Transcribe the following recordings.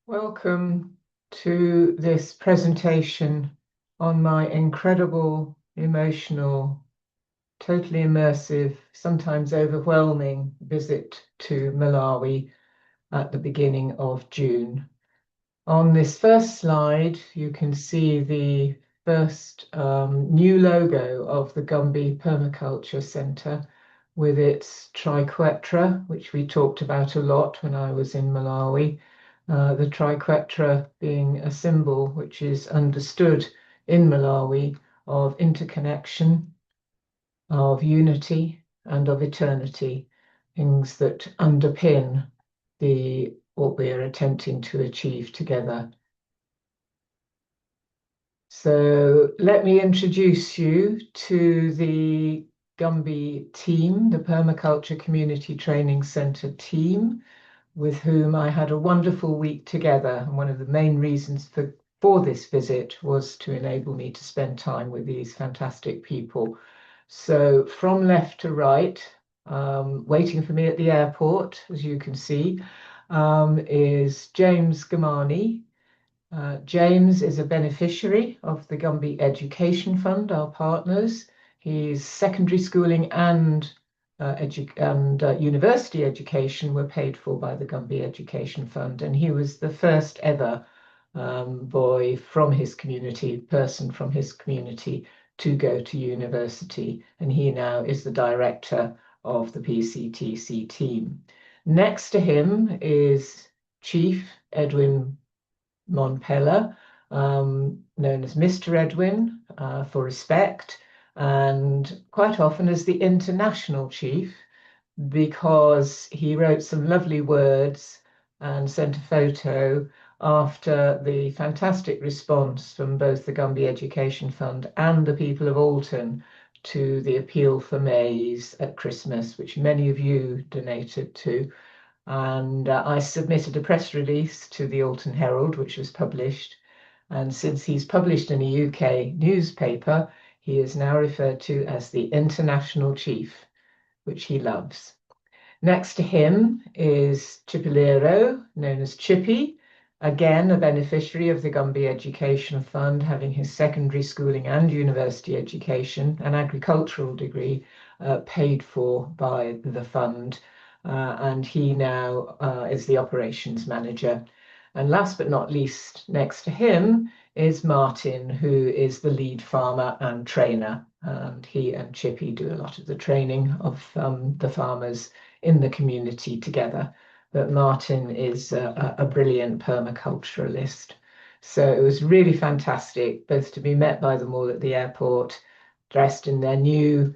Welcome to this presentation on my incredible, emotional, totally immersive, sometimes overwhelming visit to Malawi at the beginning of June. On this first slide, you can see the first new logo of the Gumbi Permaculture Centre with its triquetra, which we talked about a lot when I was in Malawi. The triquetra being a symbol which is understood in Malawi of interconnection, of unity, and of eternity, things that underpin what we are attempting to achieve together. So let me introduce you to the Gumbi team, the Permaculture Community Training Centre team, with whom I had a wonderful week together. And one of the main reasons for this visit was to enable me to spend time with these fantastic people. So from left to right, waiting for me at the airport, as you can see, is James Gamani. James is a beneficiary of the Gumbi Education Fund, our partners. His secondary schooling and university education were paid for by the Gumbi Education Fund, and he was the first ever boy from his community, person from his community, to go to university, and he now is the director of the PCTC team. Next to him is Chief Edwin Monpella, known as Mr. Edwin for respect, and quite often as the international chief, because he wrote some lovely words and sent a photo after the fantastic response from both the Gumbi Education Fund and the people of Alton to the appeal for maize at Christmas, which many of you donated to. And I submitted a press release to the Alton Herald, which was published. And since he's published in a UK newspaper, he is now referred to as the International Chief, which he loves. Next to him is Chipilero, known as Chippy, again a beneficiary of the Gumbi Education Fund, having his secondary schooling and university education, an agricultural degree, paid for by the fund. And he now is the operations manager. And last but not least, next to him is Martin, who is the lead farmer and trainer. And he and Chippy do a lot of the training of the farmers in the community together. But Martin is a brilliant permaculturalist. So it was really fantastic both to be met by them all at the airport, dressed in their new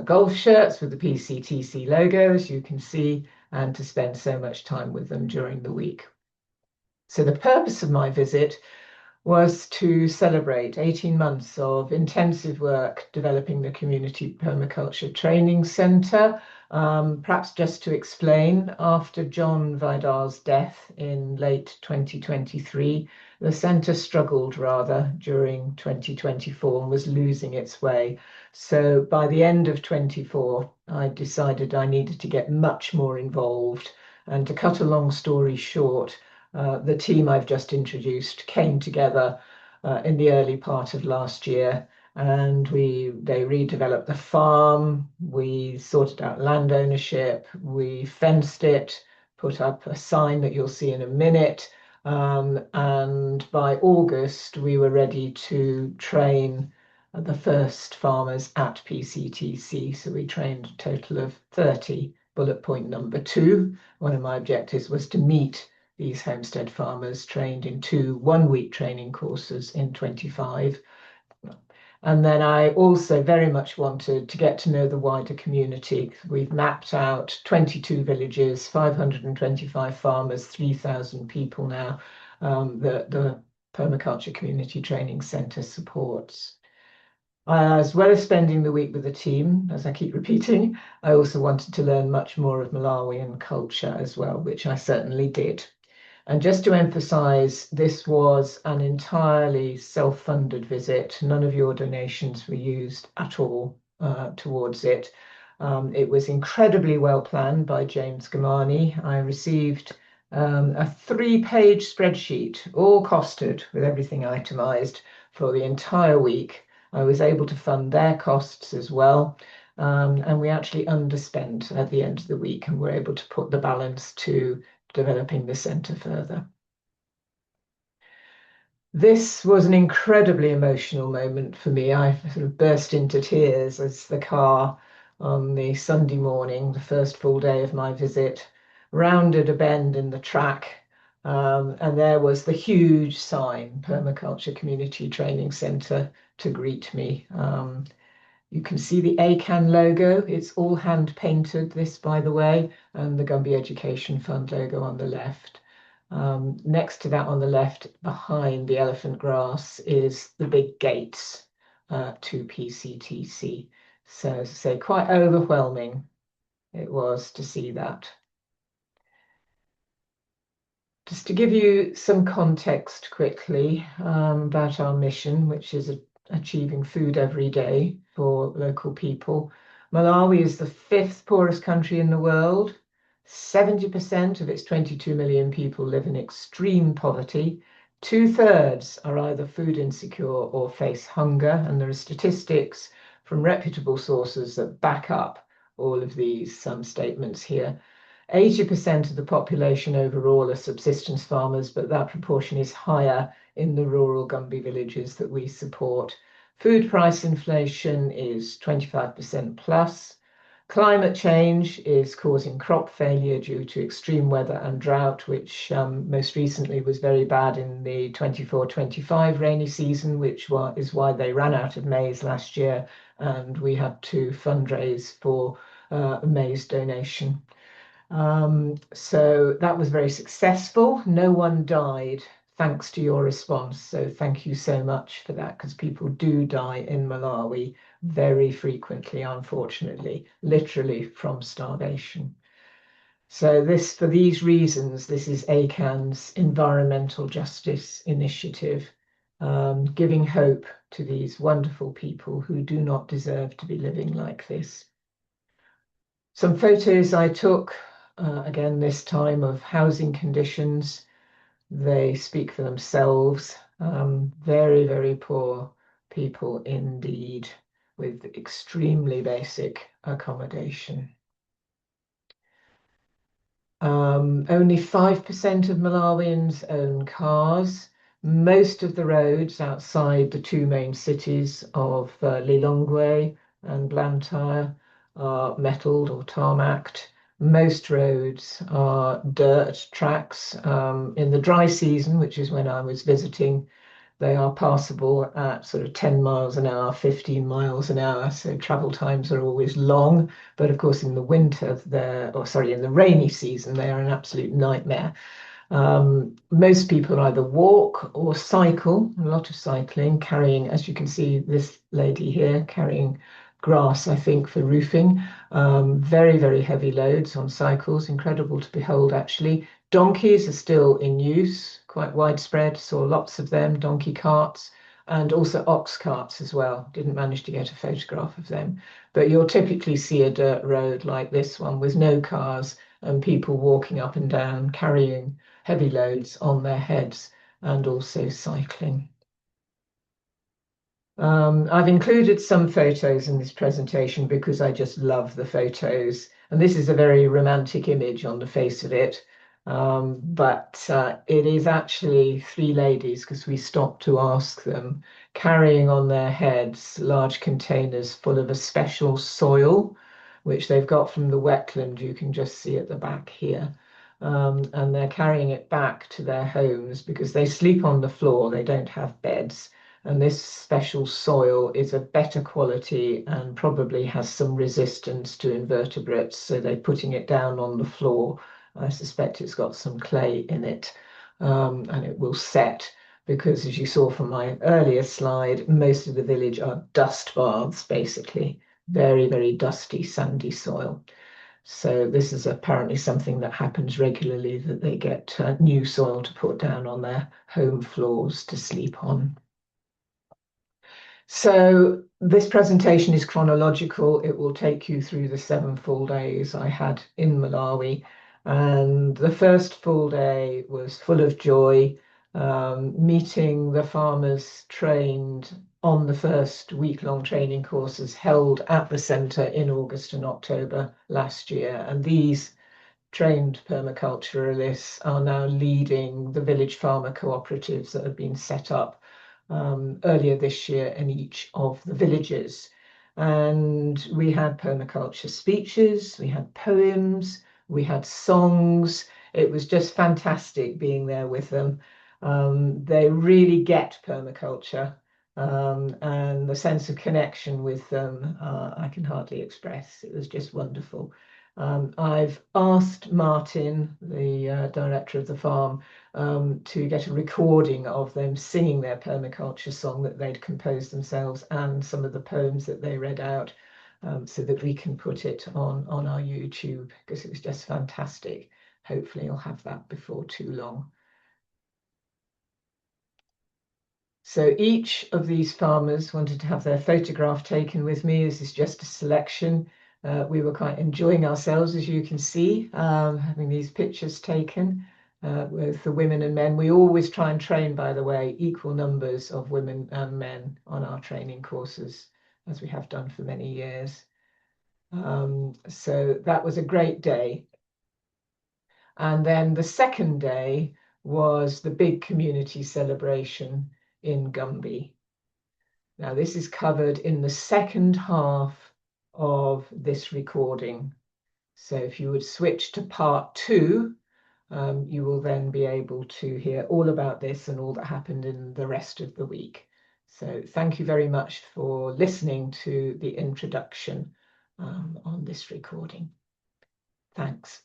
golf shirts with the PCTC logo, as you can see, and to spend so much time with them during the week. So the purpose of my visit was to celebrate 18 months of intensive work developing the Community Permaculture Training Centre. Perhaps just to explain, after John Vidal's death in late 2023, the centre struggled rather during 2024 and was losing its way. So by the end of 24, I decided I needed to get much more involved. And to cut a long story short, the team I've just introduced came together in the early part of last year, and they redeveloped the farm. We sorted out land ownership. We fenced it, put up a sign that you'll see in a minute. And by August, we were ready to train the first farmers at PCTC. So we trained a total of 30. Bullet point number 2, one of my objectives was to meet these homestead farmers trained in 2 one-week training courses in 25. And then I also very much wanted to get to know the wider community. We've mapped out 22 villages, 525 farmers, 3,000 people now the Permaculture Community Training Centre supports. As well as spending the week with the team, as I keep repeating, I also wanted to learn much more of Malawian culture as well, which I certainly did. And just to emphasize, this was an entirely self-funded visit. None of your donations were used at all towards it. It was incredibly well planned by James Gamani. I received a 3-page spreadsheet, all costed with everything itemized for the entire week. I was able to fund their costs as well. And we actually underspent at the end of the week and were able to put the balance to developing the centre further. This was an incredibly emotional moment for me. I sort of burst into tears as the car on the Sunday morning, the first full day of my visit, rounded a bend in the track. And there was the huge sign, Permaculture Community Training Centre, to greet me. You can see the ACAN logo. It's all hand painted, this, by the way, and the Gumbi Education Fund logo on the left. Next to that on the left, behind the elephant grass, is the big gates to PCTC. So, as I say, quite overwhelming it was to see that. Just to give you some context quickly about our mission, which is achieving food every day for local people. Malawi is the 5th poorest country in the world. 70% of its 22 million people live in extreme poverty. 2/3 are either food insecure or face hunger, and there are statistics from reputable sources that back up all of these statements here. 80% of the population overall are subsistence farmers, but that proportion is higher in the rural Gumbi villages that we support. Food price inflation is 25% plus. Climate change is causing crop failure due to extreme weather and drought, which most recently was very bad in the 24-25 rainy season, which is why they ran out of maize last year, and we had to fundraise for a maize donation. So that was very successful. No one died thanks to your response. So thank you so much for that, because people do die in Malawi very frequently, unfortunately, literally from starvation. So for these reasons, this is ACAN's environmental justice initiative, giving hope to these wonderful people who do not deserve to be living like this. Some photos I took, again, this time, of housing conditions. They speak for themselves. Very, very poor people indeed, with extremely basic accommodation. Only 5% of Malawians own cars. Most of the roads outside the 2 main cities of Lilongwe and Blantyre are metalled or tarmacked. Most roads are dirt tracks. In the dry season, which is when I was visiting, they are passable at sort of 10 miles an hour, 15 miles an hour. So travel times are always long. But of course, in the winter, in the rainy season, they are an absolute nightmare. Most people either walk or cycle, a lot of cycling, carrying, as you can see, this lady here carrying grass, I think, for roofing. Very, very heavy loads on cycles, incredible to behold, actually. Donkeys are still in use, quite widespread, saw lots of them, donkey carts, and also ox carts as well. Didn't manage to get a photograph of them. But you'll typically see a dirt road like this one with no cars and people walking up and down, carrying heavy loads on their heads, and also cycling. I've included some photos in this presentation because I just love the photos. And this is a very romantic image on the face of it. But it is actually 3 ladies, because we stopped to ask them, carrying on their heads large containers full of a special soil, which they've got from the wetland you can just see at the back here. And they're carrying it back to their homes because they sleep on the floor, they don't have beds. And this special soil is of better quality and probably has some resistance to invertebrates. So they're putting it down on the floor. I suspect it's got some clay in it, and it will set, because as you saw from my earlier slide, most of the village are dust baths, basically. Very, very dusty, sandy soil. So this is apparently something that happens regularly, that they get new soil to put down on their home floors to sleep on. So this presentation is chronological. It will take you through the 7 full days I had in Malawi. And the first full day was full of joy, meeting the farmers trained on the first week-long training courses held at the centre in August and October last year. And these trained permaculturalists are now leading the village farmer cooperatives that have been set up earlier this year in each of the villages. And we had permaculture speeches, we had poems, we had songs. It was just fantastic being there with them. They really get permaculture, and the sense of connection with them, I can hardly express. It was just wonderful. I've asked Martin, the director of the farm, to get a recording of them singing their permaculture song that they'd composed themselves and some of the poems that they read out, so that we can put it on our YouTube, because it was just fantastic. Hopefully I'll have that before too long. So each of these farmers wanted to have their photograph taken with me. This is just a selection. We were quite enjoying ourselves, as you can see, having these pictures taken with the women and men. We always try and train, by the way, equal numbers of women and men on our training courses, as we have done for many years. So that was a great day. And then the second day was the big community celebration in Gumbi. Now, this is covered in the second half of this recording. So if you would switch to part 2, you will then be able to hear all about this and all that happened in the rest of the week. So thank you very much for listening to the introduction on this recording. Thanks.